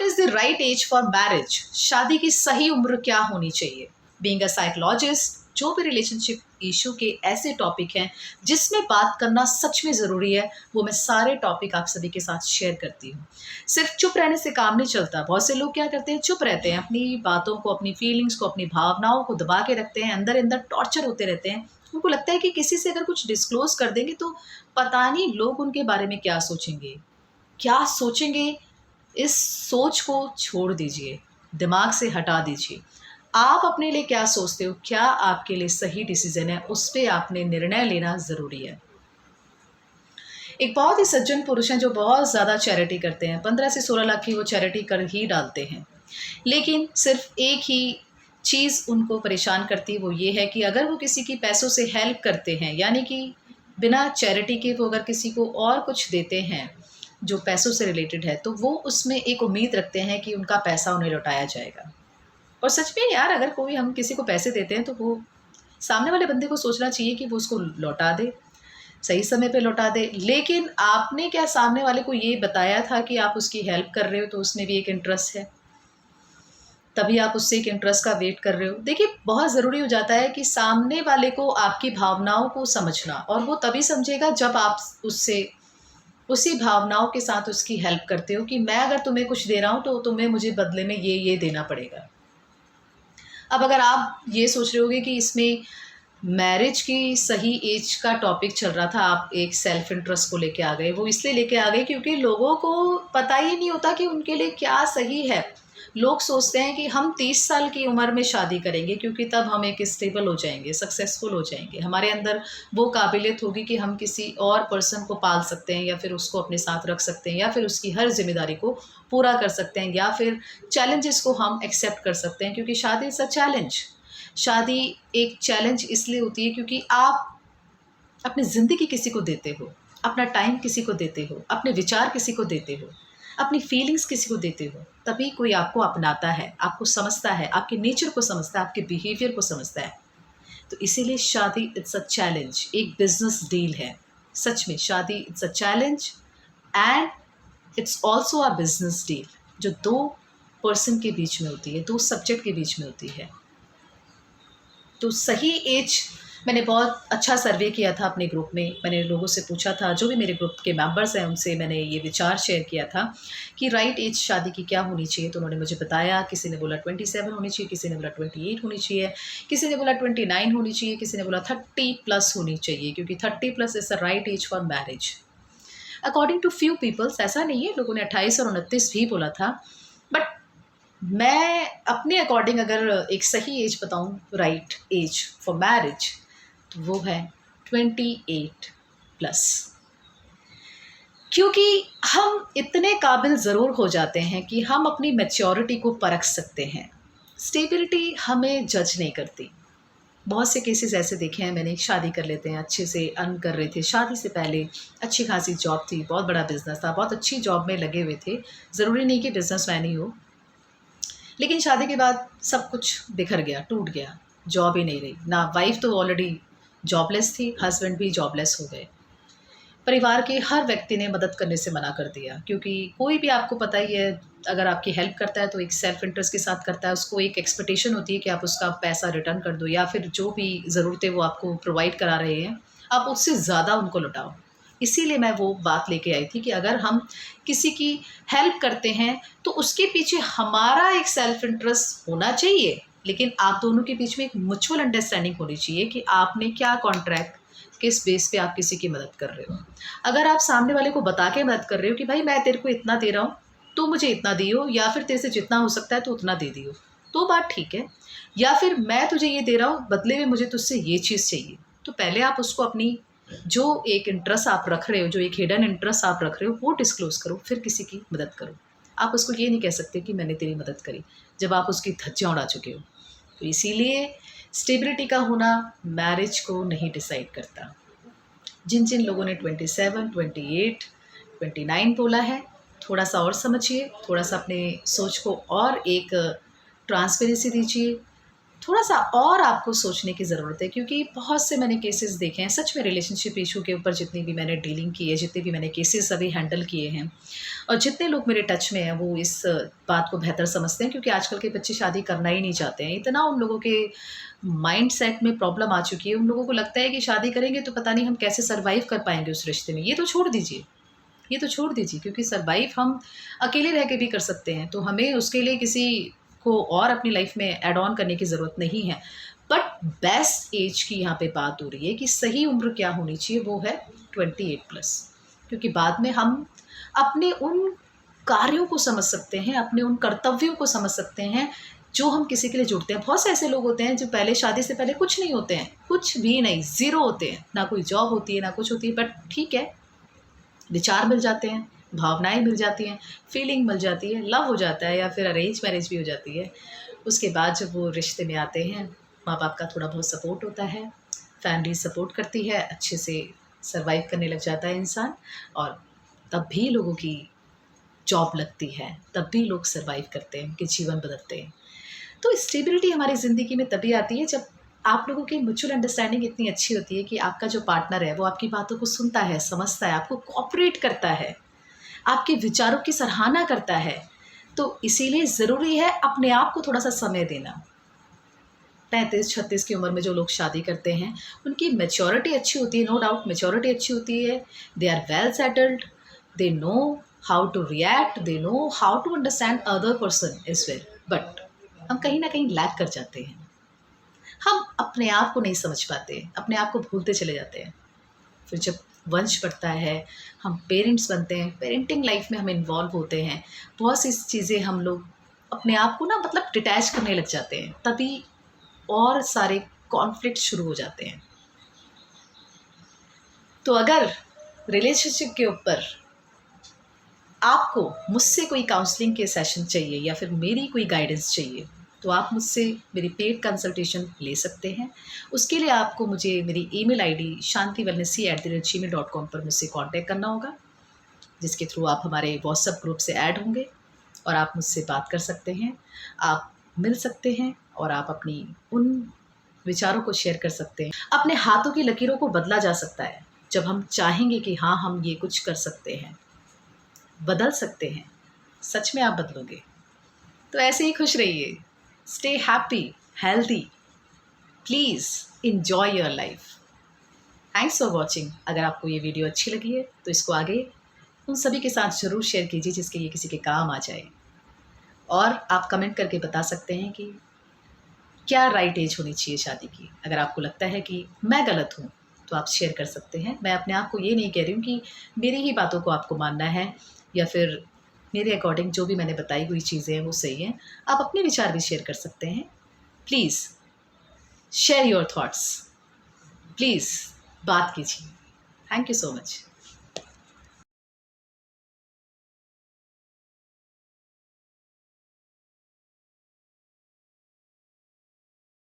Is the right age for marriage? शादी की सही उम्र क्या होनी चाहिए? बीइंग अ साइकोलॉजिस्ट, जो भी रिलेशनशिप इशू के ऐसे टॉपिक हैं जिसमें बात करना सच में ज़रूरी है, वो मैं सारे टॉपिक आप सभी के साथ शेयर करती हूँ। सिर्फ चुप रहने से काम नहीं चलता। बहुत से लोग क्या करते हैं, चुप रहते हैं, अपनी बातों को, अपनी फीलिंग्स को, अपनी भावनाओं को दबा के रखते हैं, अंदर अंदर टॉर्चर होते रहते हैं। उनको लगता है कि किसी से अगर कुछ डिस्क्लोज कर देंगे तो पता नहीं लोग उनके बारे में क्या सोचेंगे, क्या सोचेंगे। इस सोच को छोड़ दीजिए, दिमाग से हटा दीजिए। आप अपने लिए क्या सोचते हो, क्या आपके लिए सही डिसीजन है, उस पे आपने निर्णय लेना ज़रूरी है। एक बहुत ही सज्जन पुरुष हैं जो बहुत ज़्यादा चैरिटी करते हैं, 15 से 16 लाख की वो चैरिटी कर ही डालते हैं। लेकिन सिर्फ एक ही चीज़ उनको परेशान करती है, वो ये है कि अगर वो किसी की पैसों से हेल्प करते हैं, यानी कि बिना चैरिटी के वो अगर किसी को और कुछ देते हैं जो पैसों से रिलेटेड है, तो वो उसमें एक उम्मीद रखते हैं कि उनका पैसा उन्हें लौटाया जाएगा। और सच में यार, अगर कोई हम किसी को पैसे देते हैं तो वो सामने वाले बंदे को सोचना चाहिए कि वो उसको लौटा दे, सही समय पे लौटा दे। लेकिन आपने क्या सामने वाले को ये बताया था कि आप उसकी हेल्प कर रहे हो, तो उसमें भी एक इंटरेस्ट है, तभी आप उससे एक इंटरेस्ट का वेट कर रहे हो। देखिए, बहुत ज़रूरी हो जाता है कि सामने वाले को आपकी भावनाओं को समझना, और वो तभी समझेगा जब आप उससे उसी भावनाओं के साथ उसकी हेल्प करते हो कि मैं अगर तुम्हें कुछ दे रहा हूँ तो तुम्हें मुझे बदले में ये देना पड़ेगा। अब अगर आप ये सोच रहे होगे कि इसमें मैरिज की सही एज का टॉपिक चल रहा था, आप एक सेल्फ इंटरेस्ट को लेके आ गए। वो इसलिए लेके आ गए क्योंकि लोगों को पता ही नहीं होता कि उनके लिए क्या सही है। लोग सोचते हैं कि हम 30 साल की उम्र में शादी करेंगे क्योंकि तब हम एक स्टेबल हो जाएंगे, सक्सेसफुल हो जाएंगे, हमारे अंदर वो काबिलियत होगी कि हम किसी और पर्सन को पाल सकते हैं, या फिर उसको अपने साथ रख सकते हैं, या फिर उसकी हर जिम्मेदारी को पूरा कर सकते हैं, या फिर चैलेंजेस को हम एक्सेप्ट कर सकते हैं। क्योंकि शादी इज़ अ चैलेंज। शादी एक चैलेंज इसलिए होती है क्योंकि आप अपनी ज़िंदगी किसी को देते हो, अपना टाइम किसी को देते हो, अपने विचार किसी को देते हो, अपनी फीलिंग्स किसी को देते हो, तभी कोई आपको अपनाता है, आपको समझता है, आपके नेचर को समझता है, आपके बिहेवियर को समझता है। तो इसीलिए शादी इट्स अ चैलेंज, एक बिजनेस डील है। सच में शादी it's a challenge and it's also a business deal, जो दो पर्सन के बीच में होती है, दो सब्जेक्ट के बीच में होती है। तो सही एज, मैंने बहुत अच्छा सर्वे किया था अपने ग्रुप में। मैंने लोगों से पूछा था, जो भी मेरे ग्रुप के मेंबर्स हैं उनसे मैंने ये विचार शेयर किया था कि राइट एज शादी की क्या होनी चाहिए। तो उन्होंने मुझे बताया, किसी ने बोला 27 होनी चाहिए, किसी ने बोला 28 होनी चाहिए, किसी ने बोला 29 होनी चाहिए, किसी ने बोला 30+ होनी चाहिए, क्योंकि 30+ is the right age for marriage according to few peoples. ऐसा नहीं है, लोगों ने 28 और 29 भी बोला था, बट मैं अपने अकॉर्डिंग अगर एक सही एज बताऊं, राइट एज फॉर मैरिज, तो वो है 28+। क्योंकि हम इतने काबिल ज़रूर हो जाते हैं कि हम अपनी मैच्योरिटी को परख सकते हैं। स्टेबिलिटी हमें जज नहीं करती। बहुत से केसेस ऐसे देखे हैं मैंने, शादी कर लेते हैं, अच्छे से अर्न कर रहे थे, शादी से पहले अच्छी खासी जॉब थी, बहुत बड़ा बिजनेस था, बहुत अच्छी जॉब में लगे हुए थे, ज़रूरी नहीं कि बिजनेसमैन ही हो, लेकिन शादी के बाद सब कुछ बिखर गया, टूट गया, जॉब ही नहीं रही ना। वाइफ तो ऑलरेडी जॉबलेस थी, हस्बैंड भी जॉबलेस हो गए। परिवार के हर व्यक्ति ने मदद करने से मना कर दिया, क्योंकि कोई भी, आपको पता ही है, अगर आपकी हेल्प करता है तो एक सेल्फ इंटरेस्ट के साथ करता है। उसको एक एक्सपेक्टेशन होती है कि आप उसका पैसा रिटर्न कर दो, या फिर जो भी ज़रूरतें वो आपको प्रोवाइड करा रहे हैं आप उससे ज़्यादा उनको लौटाओ। इसीलिए मैं वो बात लेके आई थी कि अगर हम किसी की हेल्प करते हैं तो उसके पीछे हमारा एक सेल्फ इंटरेस्ट होना चाहिए, लेकिन आप दोनों के बीच में एक म्यूचुअल अंडरस्टैंडिंग होनी चाहिए कि आपने क्या कॉन्ट्रैक्ट, किस बेस पे आप किसी की मदद कर रहे हो। अगर आप सामने वाले को बता के मदद कर रहे हो कि भाई मैं तेरे को इतना दे रहा हूँ, तो मुझे इतना दियो, या फिर तेरे से जितना हो सकता है तो उतना दे दियो, तो बात ठीक है। या फिर मैं तुझे ये दे रहा हूँ, बदले में मुझे तुझसे ये चीज़ चाहिए, तो पहले आप उसको अपनी जो एक इंटरेस्ट आप रख रहे हो, जो एक हिडन इंटरेस्ट आप रख रहे हो, वो डिस्क्लोज़ करो, फिर किसी की मदद करो। आप उसको ये नहीं कह सकते कि मैंने तेरी मदद करी, जब आप उसकी धज्जियाँ उड़ा चुके हो। तो इसीलिए स्टेबिलिटी का होना मैरिज को नहीं डिसाइड करता। जिन जिन लोगों ने 27, 28, 29 बोला है, थोड़ा सा और समझिए, थोड़ा सा अपने सोच को और एक ट्रांसपेरेंसी दीजिए, थोड़ा-सा और आपको सोचने की ज़रूरत है, क्योंकि बहुत से मैंने केसेस देखे हैं सच में रिलेशनशिप इश्यू के ऊपर। जितनी भी मैंने डीलिंग की है, जितने भी मैंने केसेस अभी हैंडल किए हैं और जितने लोग मेरे टच में हैं, वो इस बात को बेहतर समझते हैं, क्योंकि आजकल के बच्चे शादी करना ही नहीं चाहते हैं। इतना उन लोगों के माइंडसेट में प्रॉब्लम आ चुकी है, उन लोगों को लगता है कि शादी करेंगे तो पता नहीं हम कैसे सर्वाइव कर पाएँगे उस रिश्ते में। ये तो छोड़ दीजिए, ये तो छोड़ दीजिए, क्योंकि सर्वाइव हम अकेले रह के भी कर सकते हैं, तो हमें उसके लिए किसी को और अपनी लाइफ में ऐड ऑन करने की ज़रूरत नहीं है। बट बेस्ट एज की यहाँ पे बात हो रही है कि सही उम्र क्या होनी चाहिए, वो है 28 प्लस। क्योंकि बाद में हम अपने उन कार्यों को समझ सकते हैं, अपने उन कर्तव्यों को समझ सकते हैं जो हम किसी के लिए जुड़ते हैं। बहुत से ऐसे लोग होते हैं जो पहले शादी से पहले कुछ नहीं होते हैं, कुछ भी नहीं, ज़ीरो होते हैं, ना कोई जॉब होती है ना कुछ होती है, बट ठीक है, विचार मिल जाते हैं, भावनाएँ मिल जाती हैं, फीलिंग मिल जाती है, लव हो जाता है या फिर अरेंज मैरिज भी हो जाती है। उसके बाद जब वो रिश्ते में आते हैं, माँ-बाप का थोड़ा बहुत सपोर्ट होता है, फैमिली सपोर्ट करती है, अच्छे से सर्वाइव करने लग जाता है इंसान, और तब भी लोगों की जॉब लगती है, तब भी लोग सर्वाइव करते हैं, उनके जीवन बदलते हैं। तो स्टेबिलिटी हमारी ज़िंदगी में तभी आती है जब आप लोगों की म्यूचुअल अंडरस्टैंडिंग इतनी अच्छी होती है कि आपका जो पार्टनर है वो आपकी बातों को सुनता है, समझता है, आपको कोऑपरेट करता है, आपके विचारों की सराहना करता है। तो इसीलिए ज़रूरी है अपने आप को थोड़ा-सा समय देना। 35-36 की उम्र में जो लोग शादी करते हैं, उनकी मैच्योरिटी अच्छी होती है, नो डाउट मैच्योरिटी अच्छी होती है। They are well settled, they know how to react, they know how to understand other person as well. But हम कहीं न कहीं लैक कर जाते हैं। हम अपने आप को नहीं समझ पाते, अपने आप को भूलते चले जाते हैं। फिर जब वंश बढ़ता है, हम पेरेंट्स बनते हैं, पेरेंटिंग लाइफ में हम इन्वॉल्व होते हैं, बहुत सी चीज़ें हम लोग अपने आप को ना मतलब डिटैच करने लग जाते हैं, तभी और सारे कॉन्फ्लिक्ट शुरू हो जाते हैं। तो अगर रिलेशनशिप के ऊपर आपको मुझसे कोई काउंसलिंग के सेशन चाहिए या फिर मेरी कोई गाइडेंस चाहिए, तो आप मुझसे मेरी पेड कंसल्टेशन ले सकते हैं। उसके लिए आपको मुझे मेरी ईमेल आईडी shantivalnasi@gmail.com पर मुझसे कांटेक्ट करना होगा, जिसके थ्रू आप हमारे व्हाट्सएप ग्रुप से ऐड होंगे और आप मुझसे बात कर सकते हैं। आप मिल सकते हैं और आप अपनी उन विचारों को शेयर कर सकते हैं। अपने हाथों की लकीरों को बदला जा सकता है, जब हम चाहेंगे कि हाँ, हम ये कुछ कर सकते हैं, बदल सकते हैं। सच में आप बदलोगे। तो ऐसे ही खुश रहिए, stay happy, healthy, please enjoy your life. Thanks for watching. अगर आपको ये वीडियो अच्छी लगी है तो इसको आगे उन सभी के साथ ज़रूर शेयर कीजिए जिसके ये किसी के काम आ जाए। और आप कमेंट करके बता सकते हैं कि क्या राइट एज होनी चाहिए शादी की। अगर आपको लगता है कि मैं गलत हूँ तो आप शेयर कर सकते हैं। मैं अपने आप को ये नहीं कह रही हूँ कि मेरी ही बातों को आपको मानना है या फिर मेरे अकॉर्डिंग जो भी मैंने बताई हुई चीज़ें हैं वो सही हैं। आप अपने विचार भी शेयर कर सकते हैं। Please share your thoughts, please बात कीजिए। Thank you so much.